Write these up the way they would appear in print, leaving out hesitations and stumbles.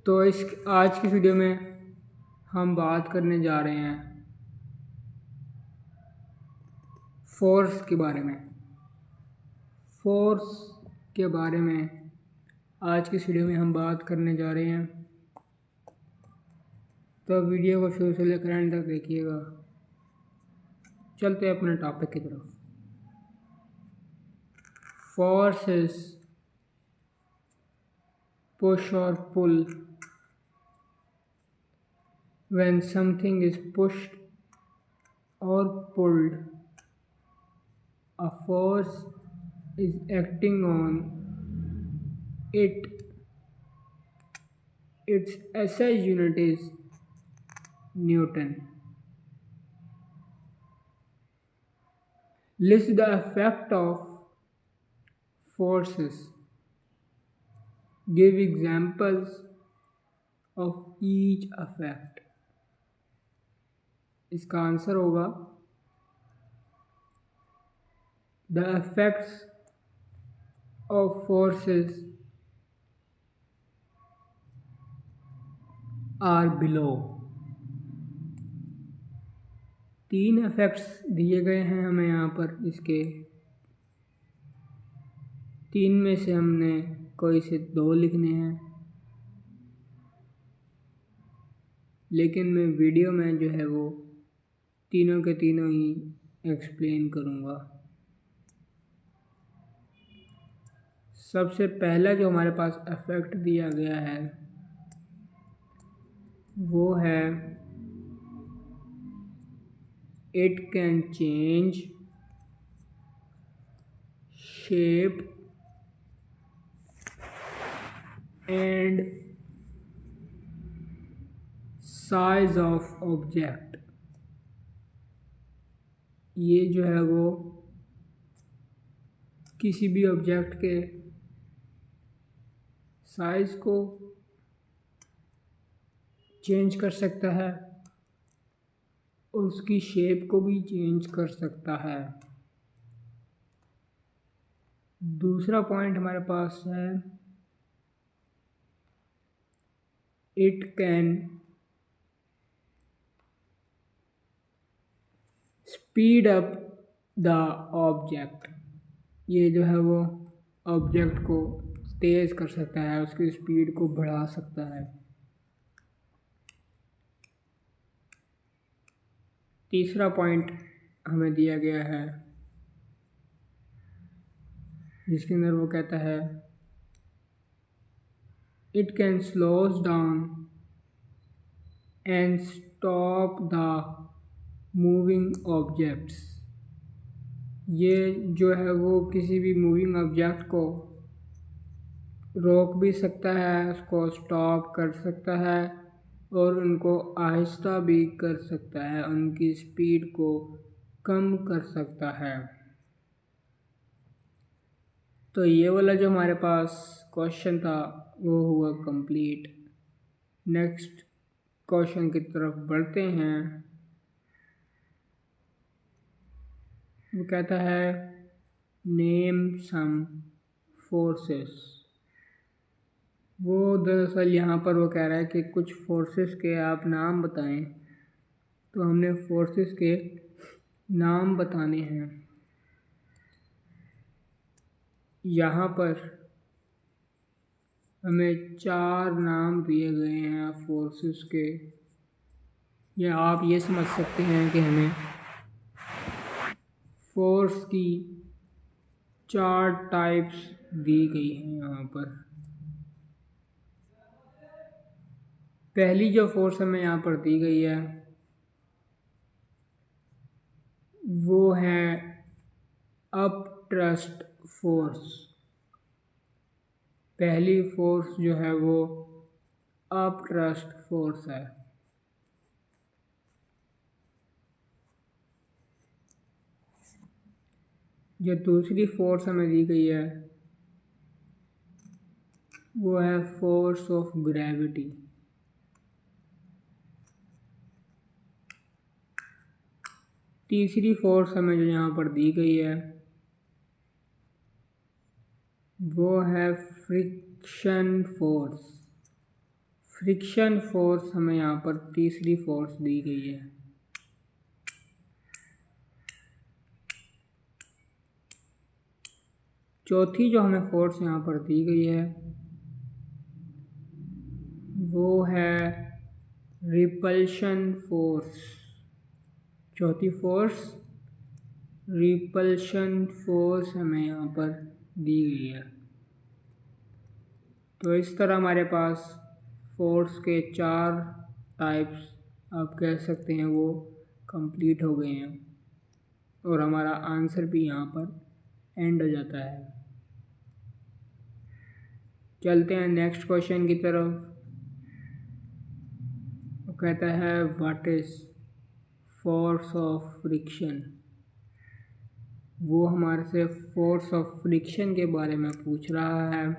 तो इस आज की वीडियो में हम बात करने जा रहे हैं फोर्स के बारे में। फोर्स के बारे में आज की वीडियो में हम बात करने जा रहे हैं, तो वीडियो को शुरू से लेकर एंड तक देखिएगा। चलते हैं अपने टॉपिक की तरफ। फोर्स इज पुश और पुल। When something is pushed or pulled, a force is acting on it. Its SI unit is Newton. List the effect of forces. Give examples of each effect. इसका answer होगा The effects of forces are below. 3 effects दिए गए हैं हमें यहाँ पर। इसके 3 में से हमने कोई से 2 लिखने हैं, लेकिन मैं वीडियो में जो है वो तीनों के तीनों ही एक्सप्लेन करूँगा। सबसे पहला जो हमारे पास इफेक्ट दिया गया है वो है it can change shape and size of object. ये जो है वो किसी भी ऑब्जेक्ट के साइज को चेंज कर सकता है और उसकी शेप को भी चेंज कर सकता है। दूसरा पॉइंट हमारे पास है it can speed up the object. ये जो है वो ऑब्जेक्ट को तेज कर सकता है, उसकी स्पीड को बढ़ा सकता है। तीसरा पॉइंट हमें दिया गया है जिसके अंदर वो कहता है it can slows down and stop the moving objects. ये जो है वो किसी भी मूविंग ऑब्जेक्ट को रोक भी सकता है, उसको स्टॉप कर सकता है और उनको आहिस्ता भी कर सकता है, उनकी स्पीड को कम कर सकता है। तो ये वाला जो हमारे पास क्वेश्चन था वो हुआ कंप्लीट। नेक्स्ट क्वेश्चन की तरफ बढ़ते हैं। वो कहता है नेम सम फोर्सेस। वो दरअसल यहाँ पर वो कह रहा है कि कुछ फोर्सेस के आप नाम बताएं, तो हमने फोर्सेस के नाम बताने हैं। यहाँ पर हमें 4 नाम दिए गए हैं फोर्सेस के, या आप ये समझ सकते हैं कि हमें फोर्स की 4 टाइप्स दी गई हैं यहाँ पर। पहली जो फोर्स हमें यहाँ पर दी गई है वो है अपथ्रस्ट फोर्स। पहली फोर्स जो है वो अपथ्रस्ट फोर्स है। जो दूसरी फोर्स हमें दी गई है वो है फोर्स ऑफ ग्रेविटी। तीसरी फोर्स हमें जो यहाँ पर दी गई है वो है फ्रिक्शन फोर्स। फ्रिक्शन फोर्स हमें यहाँ पर तीसरी फोर्स दी गई है। चौथी जो हमें फोर्स यहाँ पर दी गई है वो है रिपल्शन फोर्स। चौथी फोर्स रिपल्शन फोर्स हमें यहाँ पर दी गई है। तो इस तरह हमारे पास फोर्स के 4 टाइप्स आप कह सकते हैं वो कंप्लीट हो गए हैं और हमारा आंसर भी यहाँ पर एंड हो जाता है। चलते हैं नेक्स्ट क्वेश्चन की तरफ। वो कहता है what is force of friction. वो हमारे से फोर्स ऑफ फ्रिक्शन के बारे में पूछ रहा है।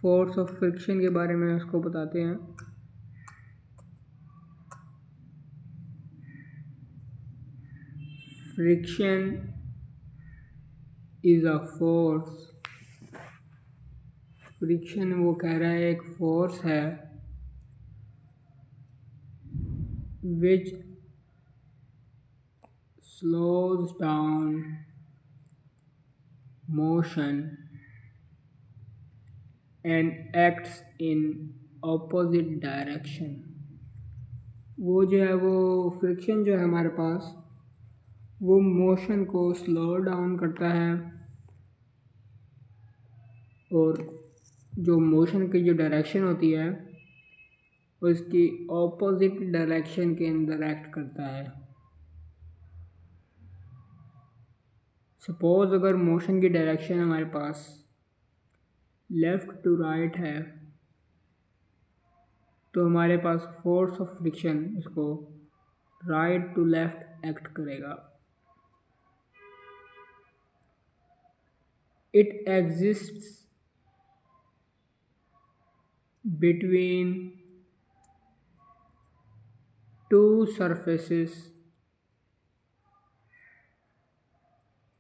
फोर्स ऑफ फ्रिक्शन के बारे में उसको बताते हैं। Friction is a force. Friction वो कह रहा है एक फोर्स है which slows down motion and acts in opposite direction। वो जो है वो फ्रिक्शन जो है हमारे पास वो मोशन को स्लो डाउन करता है और जो मोशन की जो डायरेक्शन होती है उसकी ऑपोजिट डायरेक्शन के अंदर एक्ट करता है। सपोज अगर मोशन की डायरेक्शन हमारे पास लेफ़्ट टू राइट है तो हमारे पास फोर्स ऑफ फ्रिक्शन इसको राइट टू लेफ़्ट एक्ट करेगा। It exists between two surfaces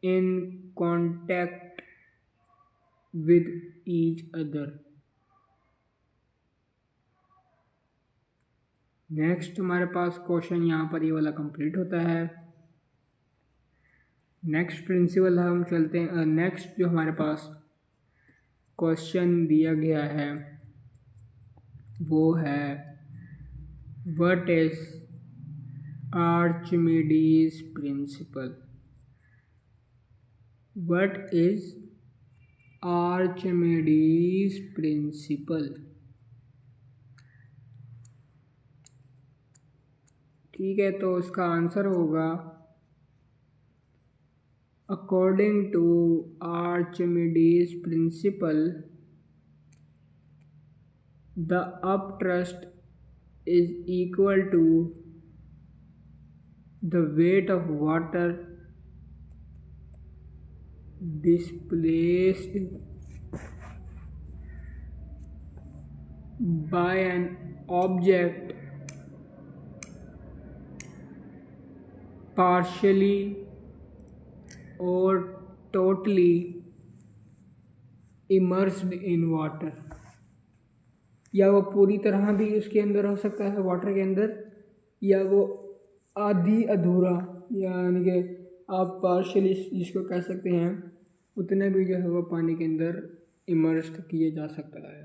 in contact with each other। Next हमारे पास क्वेश्चन यहाँ पर ये वाला कंप्लीट होता है। नेक्स्ट प्रिंसिपल हम चलते हैं। नेक्स्ट जो हमारे पास क्वेश्चन दिया गया है वो है what is Archimedes principle. What is Archimedes principle. ठीक है, तो इसका आंसर होगा according to Archimedes principle the upthrust is equal to the weight of water displaced by an object partially or totally immersed in water। या वो पूरी तरह भी उसके अंदर हो सकता है वाटर के अंदर, या वो आधी अधूरा यानी कि आप पार्शियली जिसको कह सकते हैं उतने भी जो है वो पानी के अंदर इमर्स्ड किए जा सकता है।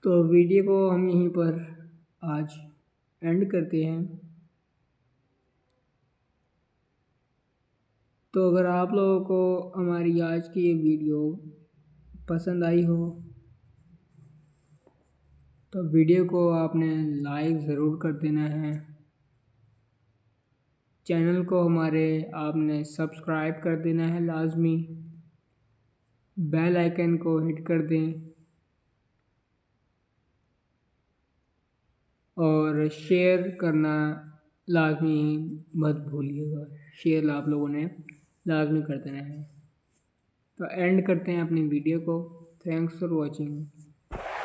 तो वीडियो को हम यहीं पर आज एंड करते हैं। तो अगर आप लोगों को हमारी आज की ये वीडियो पसंद आई हो तो वीडियो को आपने लाइक ज़रूर कर देना है। चैनल को हमारे आपने सब्सक्राइब कर देना है लाजमी। बेल आइकन को हिट कर दें और शेयर करना लाजमी मत भूलिएगा। शेयर आप लोगों ने लाजमी कर देना है। तो एंड करते हैं अपनी वीडियो को। Thanks for watching.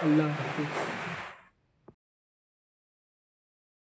अल्लाह हाफिज़।